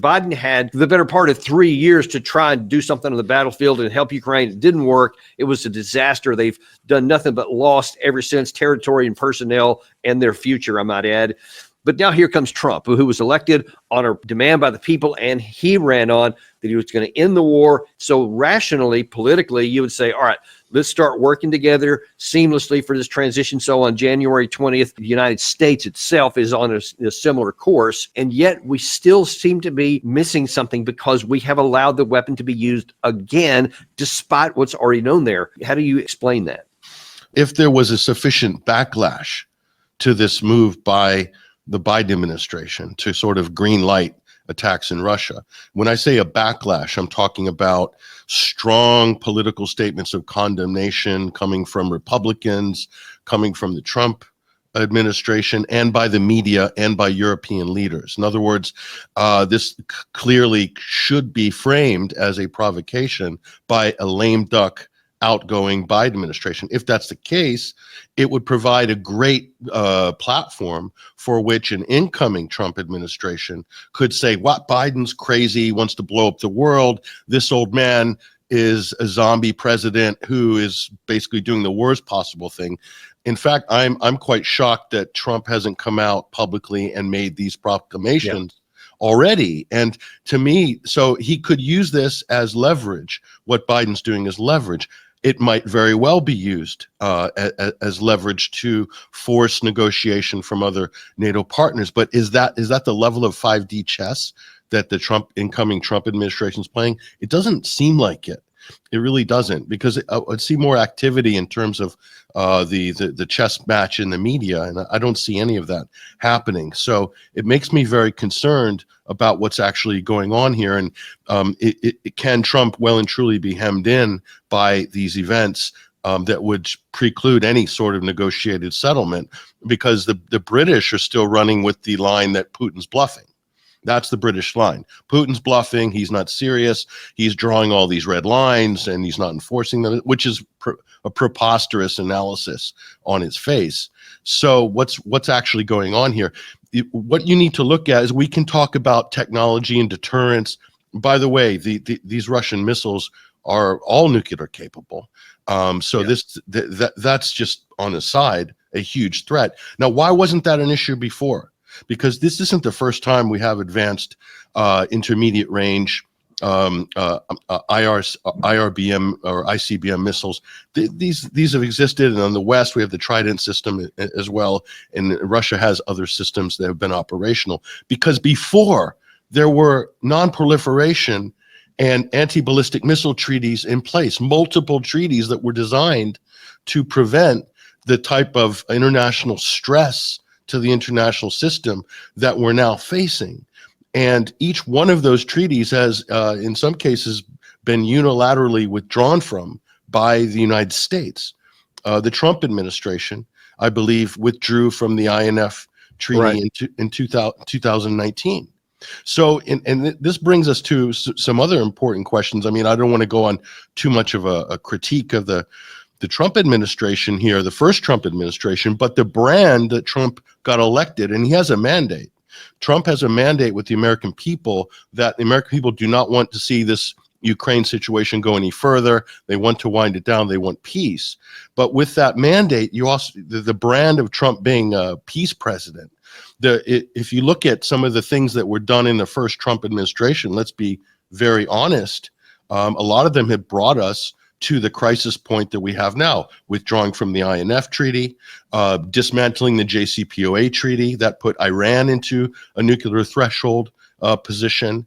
Biden had the better part of 3 years to try and do something on the battlefield and help Ukraine. It didn't work. It was a disaster. They've done nothing but lost ever since territory and personnel and their future, I might add. But now here comes Trump, who was elected on a demand by the people, and he ran on that he was going to end the war. So rationally, politically, you would say, all right, let's start working together seamlessly for this transition. So on January 20th, the United States itself is on a similar course. And yet we still seem to be missing something because we have allowed the weapon to be used again, despite what's already known there. How do you explain that? If there was a sufficient backlash to this move by the Biden administration to sort of green light attacks in Russia. When I say a backlash, I'm talking about strong political statements of condemnation coming from Republicans, coming from the Trump administration, and by the media and by European leaders. In other words, this clearly should be framed as a provocation by a lame duck outgoing Biden administration. If that's the case, it would provide a great platform for which an incoming Trump administration could say, what, Biden's crazy, he wants to blow up the world. This old man is a zombie president who is basically doing the worst possible thing. In fact, I'm quite shocked that Trump hasn't come out publicly and made these proclamations already. And to me, so he could use this as leverage. What Biden's doing is leverage. It might very well be used as leverage to force negotiation from other NATO partners. But is that the level of 5D chess that the incoming Trump administration is playing? It doesn't seem like it. It really doesn't, because I'd see more activity in terms of the chess match in the media, and I don't see any of that happening. So it makes me very concerned about what's actually going on here, and can Trump well and truly be hemmed in by these events that would preclude any sort of negotiated settlement, because the British are still running with the line that Putin's bluffing. That's the British line. Putin's bluffing. He's not serious. He's drawing all these red lines and he's not enforcing them, which is a preposterous analysis on its face. So what's actually going on here? What you need to look at is, we can talk about technology and deterrence. By the way, these Russian missiles are all nuclear capable. That's just on the side, a huge threat. Now, why wasn't that an issue before? Because this isn't the first time we have advanced intermediate range IRBM or ICBM missiles. These have existed, and on the West we have the Trident system as well, and Russia has other systems that have been operational. Because before, there were non-proliferation and anti-ballistic missile treaties in place, multiple treaties that were designed to prevent the type of international stress to the international system that we're now facing. And each one of those treaties has, in some cases, been unilaterally withdrawn from by the United States. The Trump administration, I believe, withdrew from the INF treaty in 2019. So, and this brings us to some other important questions. I mean, I don't want to go on too much of a critique of the Trump administration here, the first Trump administration, but the brand that Trump got elected, and he has a mandate. Trump has a mandate with the American people that the American people do not want to see this Ukraine situation go any further. They want to wind it down. They want peace. But with that mandate, you also, the brand of Trump being a peace president, if you look at some of the things that were done in the first Trump administration, let's be very honest, a lot of them have brought us to the crisis point that we have now, withdrawing from the INF treaty, dismantling the JCPOA treaty that put Iran into a nuclear threshold position.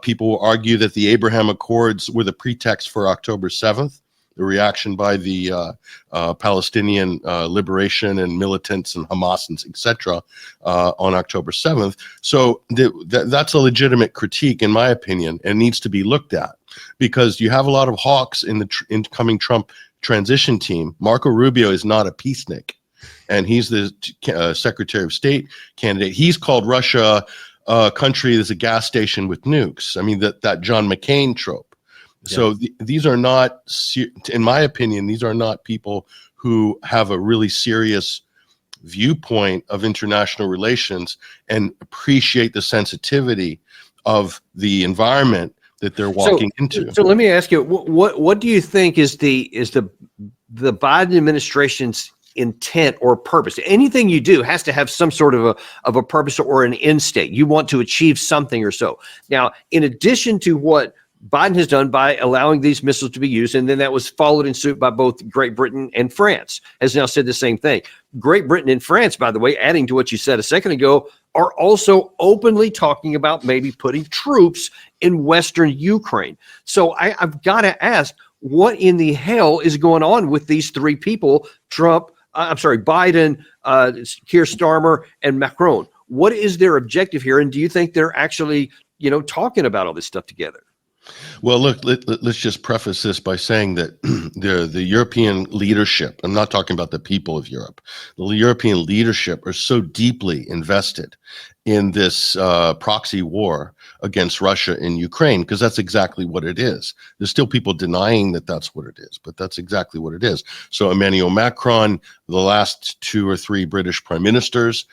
People will argue that the Abraham Accords were the pretext for October 7th, the reaction by the Palestinian liberation and militants and Hamas and etc. On October 7th. So that's a legitimate critique, in my opinion, and needs to be looked at, because you have a lot of hawks in the incoming Trump transition team. Marco Rubio is not a peacenik, and he's the Secretary of State candidate. He's called Russia a country that's a gas station with nukes. I mean, that John McCain trope. So these are not, in my opinion, these are not people who have a really serious viewpoint of international relations and appreciate the sensitivity of the environment that they're walking into. So let me ask you, what do you think is the Biden administration's intent or purpose? Anything you do has to have some sort of a purpose or an end state. You want to achieve something or so. Now, in addition to what Biden has done by allowing these missiles to be used, and then that was followed in suit by both Great Britain and France, has now said the same thing. Great Britain and France, by the way, adding to what you said a second ago, are also openly talking about maybe putting troops in Western Ukraine. So I've got to ask, what in the hell is going on with these three people, Biden, Keir Starmer, and Macron? What is their objective here? And do you think they're actually, talking about all this stuff together? Well, look, let's just preface this by saying that the European leadership, I'm not talking about the people of Europe, the European leadership are so deeply invested in this proxy war against Russia in Ukraine, because that's exactly what it is. There's still people denying that that's what it is, but that's exactly what it is. So Emmanuel Macron, the last 2 or 3 British prime ministers,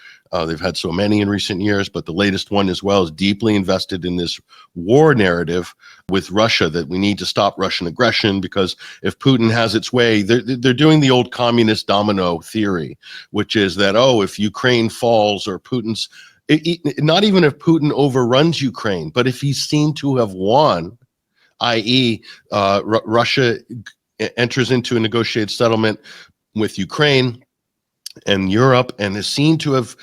they've had so many in recent years, but the latest one as well is deeply invested in this war narrative with Russia, that we need to stop Russian aggression, because if Putin has its way, they're doing the old communist domino theory, which is that, if Ukraine falls or Putin's, not even if Putin overruns Ukraine, but if he's seen to have won, i.e. Russia enters into a negotiated settlement with Ukraine and Europe and is seen to have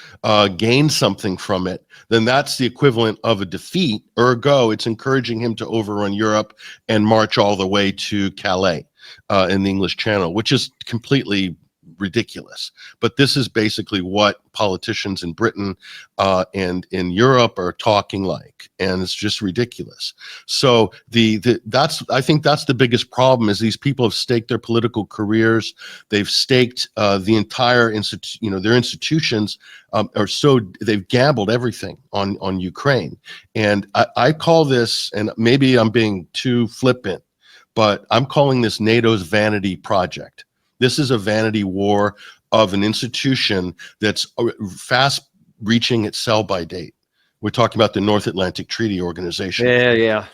gained something from it, then that's the equivalent of a defeat. Ergo, it's encouraging him to overrun Europe and march all the way to Calais in the English Channel, which is completely ridiculous. But this is basically what politicians in Britain and in Europe are talking like, and it's just ridiculous. So I think that's the biggest problem, is these people have staked their political careers, they've staked the entire their institutions they've gambled everything on Ukraine. And I call this, and maybe I'm being too flippant, but I'm calling this NATO's vanity project. This is a vanity war of an institution that's fast reaching its sell-by date. We're talking about the North Atlantic Treaty Organization. Yeah.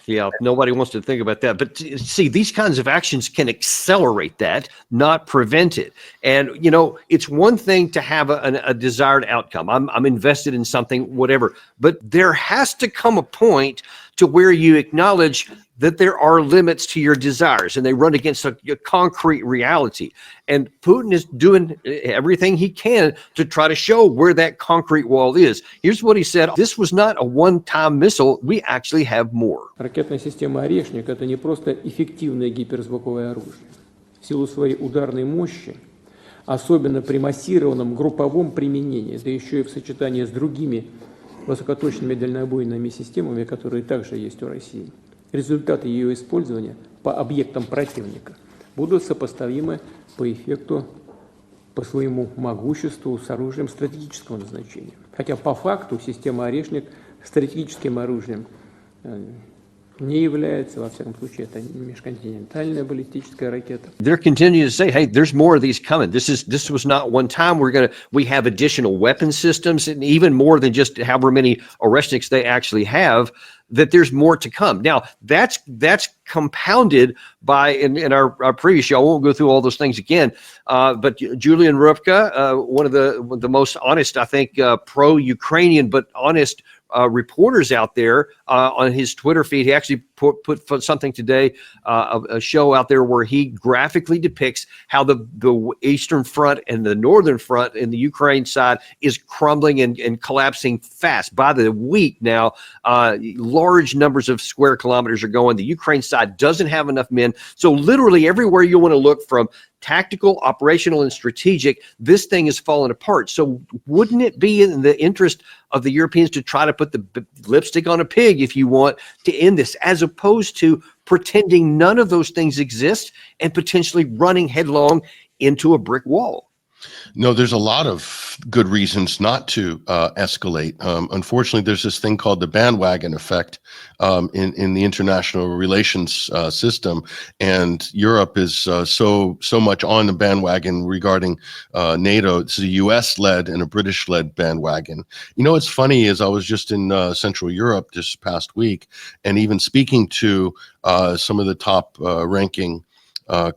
Nobody wants to think about that. But see, these kinds of actions can accelerate that, not prevent it. And, it's one thing to have a desired outcome. I'm invested in something, whatever. But there has to come a point to where you acknowledge that there are limits to your desires, and they run against a concrete reality. And Putin is doing everything he can to try to show where that concrete wall is. Here's what he said. This was not a one-time missile. We actually have more. Ракетная система «Орешник» — это не просто эффективное гиперзвуковое оружие. В силу своей ударной мощи, особенно при массированном групповом применении, да еще и в сочетании с другими высокоточными дальнобойными системами, которые также есть у России, результаты ее использования по объектам противника будут сопоставимы по эффекту, по своему могуществу с оружием стратегического назначения. Хотя по факту система «Орешник» стратегическим оружием не является, во всяком случае, это межконтинентальная баллистическая ракета. They're continuing to say, hey, there's more of these coming. This was not one time. We have additional weapon systems, and even more than just however many Oreshniks they actually have, that there's more to come. Now, that's compounded by, in our previous show, I won't go through all those things again, but Julian Rupka, one of the most honest, I think, pro-Ukrainian but honest reporters out there on his Twitter feed. He actually put something today, a show out there where he graphically depicts how the Eastern Front and the Northern Front in the Ukraine side is crumbling and collapsing fast. By the week now, large numbers of square kilometers are going. The Ukraine side doesn't have enough men. So literally everywhere you want to look, from tactical, operational, and strategic, this thing is falling apart. So wouldn't it be in the interest of the Europeans to try to put the lipstick on a pig, if you want, to end this, as opposed to pretending none of those things exist and potentially running headlong into a brick wall? No, there's a lot of good reasons not to escalate. Unfortunately, there's this thing called the bandwagon effect in the international relations system, and Europe is so much on the bandwagon regarding NATO. It's a U.S.-led and a British-led bandwagon. You know, what's funny is I was just in Central Europe this past week, and even speaking to some of the top ranking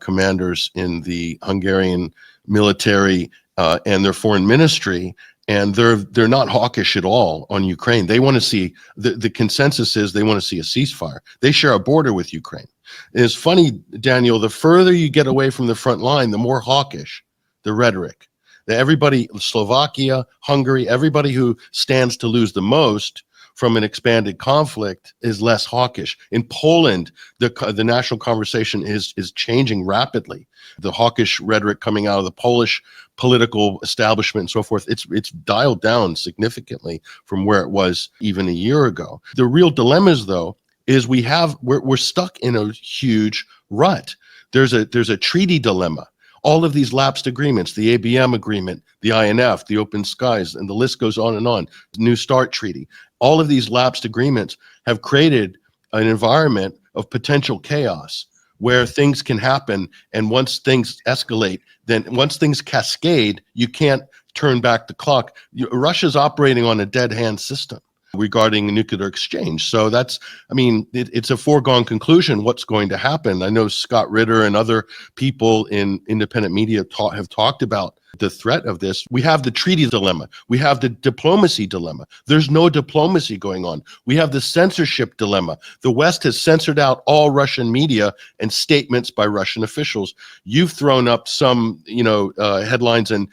commanders in the Hungarian military and their foreign ministry, and they're not hawkish at all on Ukraine. They want to see the consensus is they want to see a ceasefire. They share a border with Ukraine. And it's funny, Daniel, the further you get away from the front line, the more hawkish the rhetoric. That everybody, Slovakia, Hungary, everybody who stands to lose the most from an expanded conflict is less hawkish. In Poland, the national conversation is changing rapidly. The hawkish rhetoric coming out of the Polish political establishment and so forth, it's dialed down significantly from where it was even a year ago. The real dilemmas, though, is we're stuck in a huge rut. There's a treaty dilemma. All of these lapsed agreements, the ABM agreement, the INF, the Open Skies, and the list goes on and on, the New START treaty. All of these lapsed agreements have created an environment of potential chaos where things can happen. And once things escalate, then once things cascade, you can't turn back the clock. Russia's operating on a dead hand system regarding nuclear exchange. So it's a foregone conclusion what's going to happen. I know Scott Ritter and other people in independent media have talked about the threat of this. We have the treaty dilemma. We have the diplomacy dilemma. There's no diplomacy going on. We have the censorship dilemma. The West has censored out all Russian media and statements by Russian officials. You've thrown up some, headlines and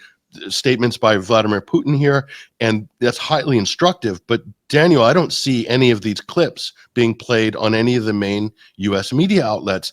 statements by Vladimir Putin here, and that's highly instructive. But Daniel, I don't see any of these clips being played on any of the main U.S. media outlets.